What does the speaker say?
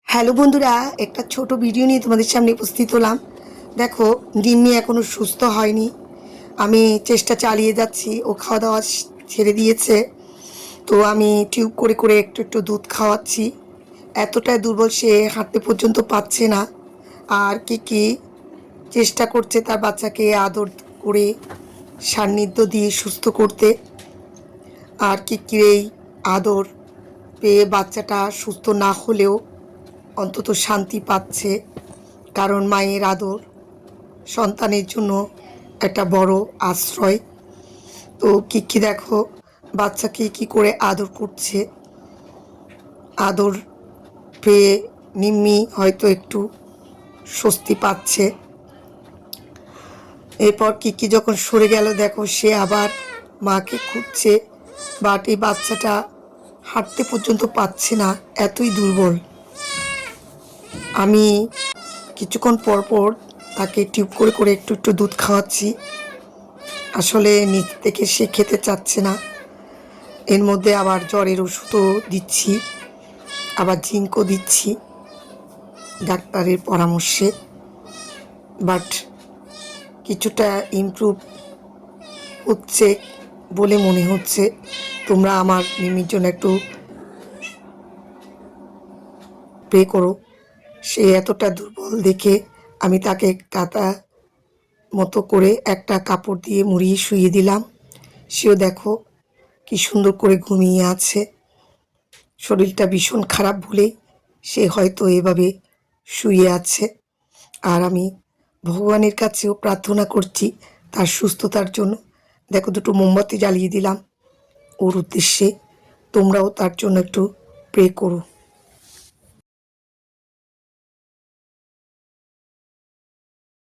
Hello বন্ধুরা, একটা ছোট ভিডিও নিয়ে তোমাদের সামনে উপস্থিত হলাম। দেখো, ডিম্মি এখনও সুস্থ হয়নি। আমি চেষ্টা চালিয়ে যাচ্ছি। ও খাওয়া দাওয়া ছেড়ে দিয়েছে, তো আমি টিউব করে করে একটু একটু দুধ খাওয়াচ্ছি। এতটাই দুর্বল, সে হাঁটতে পর্যন্ত পারছে না। আর কি চেষ্টা করছে তার বাচ্চাকে আদর করে সান্নিধ্য দিয়ে সুস্থ করতে। আর এই আদর পেয়ে বাচ্চাটা সুস্থ না হলেও অন্তত শান্তি পাচ্ছে, কারণ মায়ের আদর সন্তানের জন্য একটা বড় আশ্রয়। তো দেখো, বাচ্চাকে কি করে আদর করছে। আদর পেয়ে নিম্মি হয়তো একটু স্বস্তি পাচ্ছে। এরপর যখন সরে গেল, দেখো সে আবার মাকে খুঁজছে। বাট এই বাচ্চাটা হাঁটতে পর্যন্ত পাচ্ছে না, এতই দুর্বল। আমি কিছুক্ষণ পর পর তাকে টিউব করে করে একটু একটু দুধ খাওয়াচ্ছি। আসলে নিচ থেকে সে খেতে চাচ্ছে না। এর মধ্যে আবার জ্বরের ওষুধও দিচ্ছি, আবার জিঙ্কও দিচ্ছি ডাক্তারের পরামর্শে। বাট কিছুটা ইমপ্রুভ হচ্ছে বলে মনে হচ্ছে। তোমরা আমার মিমির জন্য একটু প্রে করো। সে এতটা দুর্বল দেখে আমি তাকে কাতা মতো করে একটা কাপড় দিয়ে মুড়িয়ে শুইয়ে দিলাম। সেও দেখো কি সুন্দর করে ঘুমিয়ে আছে। শরীরটা ভীষণ খারাপ বলেই সে হয়তো এভাবে শুয়ে আছে। আর আমি ভগবানের কাছেও প্রার্থনা করছি তার সুস্থতার জন্য। দেখো, দুটো মোমবাতি জ্বালিয়ে দিলাম ওর উদ্দেশ্যে। তোমরাও তার জন্য একটু প্রে করো।